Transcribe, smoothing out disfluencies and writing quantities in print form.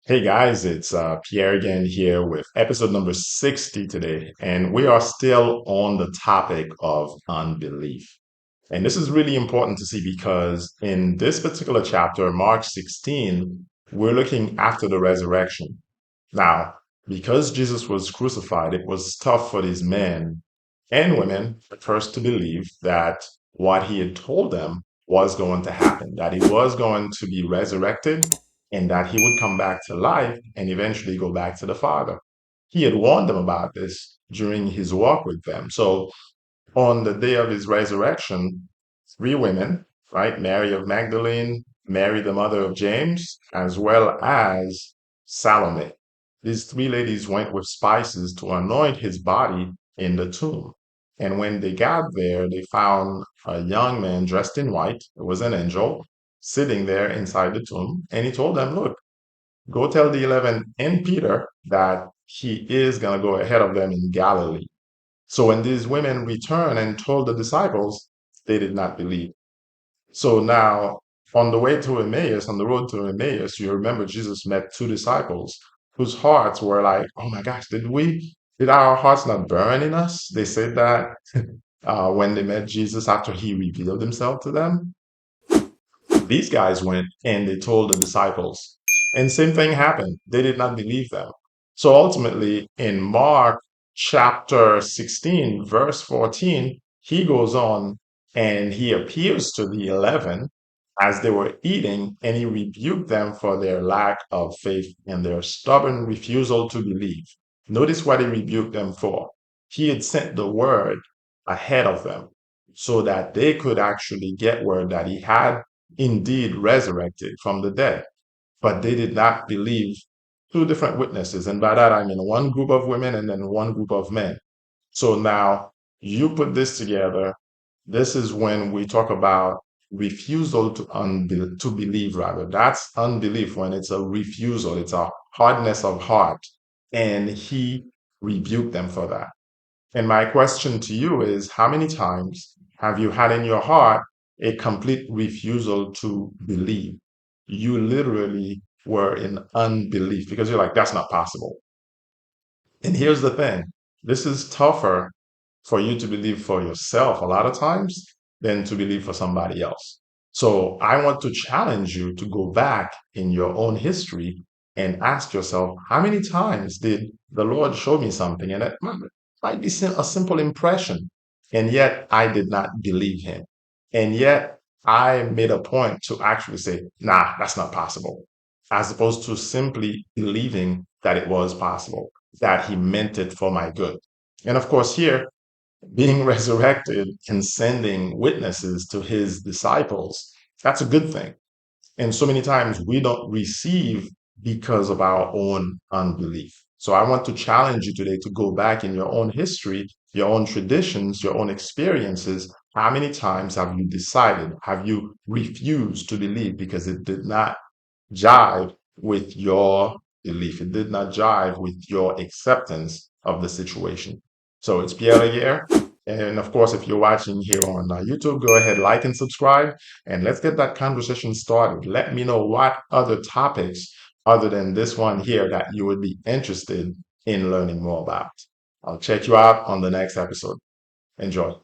Hey guys, it's Pierre again here with episode number 60 today, and we are still on the topic of unbelief. And this is really important to see because in this particular chapter, Mark 16, we're looking after the resurrection. Now, because Jesus was crucified, it was tough for these men and women at first to believe that what he had told them was going to happen, that he was going to be resurrected and that he would come back to life and eventually go back to the Father. He had warned them about this during his walk with them. So on the day of his resurrection, three women, right? Mary of Magdalene, Mary, the mother of James, as well as Salome. These three ladies went with spices to anoint his body in the tomb. And when they got there, they found a young man dressed in white. It was an angel sitting there inside the tomb. And he told them, look, go tell the 11 and Peter that he is going to go ahead of them in Galilee. So when these women returned and told the disciples, they did not believe. So now, on the way to Emmaus, on the road to Emmaus, you remember Jesus met two disciples whose hearts were like, "Oh my gosh, did our hearts not burn in us?" They said that when they met Jesus after he revealed himself to them. These guys went and they told the disciples, and same thing happened. They did not believe them. So ultimately, in Mark chapter 16, verse 14, he goes on and he appears to the 11 as they were eating, and he rebuked them for their lack of faith and their stubborn refusal to believe. Notice what he rebuked them for. He had sent the word ahead of them so that they could actually get word that he had indeed resurrected from the dead. But they did not believe two different witnesses. And by that, I mean one group of women and then one group of men. So now you put this together. This is when we talk about refusal to believe rather. That's unbelief when it's a refusal. It's a hardness of heart. And he rebuked them for that. And my question to you is, how many times have you had in your heart a complete refusal to believe? You literally were in unbelief because you're like, that's not possible. And here's the thing, this is tougher for you to believe for yourself a lot of times than to believe for somebody else. So I want to challenge you to go back in your own history and ask yourself, how many times did the Lord show me something? And it might be a simple impression. And yet I did not believe him. And yet I made a point to actually say, nah, that's not possible, as opposed to simply believing that it was possible, that he meant it for my good. And of course, here, being resurrected and sending witnesses to his disciples, that's a good thing. And so many times we don't receive because of our own unbelief. So I want to challenge you today to go back in your own history, your own traditions, your own experiences. How many times have you decided, have you refused to believe because it did not jive with your belief? It did not jive with your acceptance of the situation. So it's Pierre Laguerre. And of course, if you're watching here on YouTube, go ahead, like and subscribe, and let's get that conversation started. Let me know what other topics other than this one here that you would be interested in learning more about. I'll check you out on the next episode. Enjoy.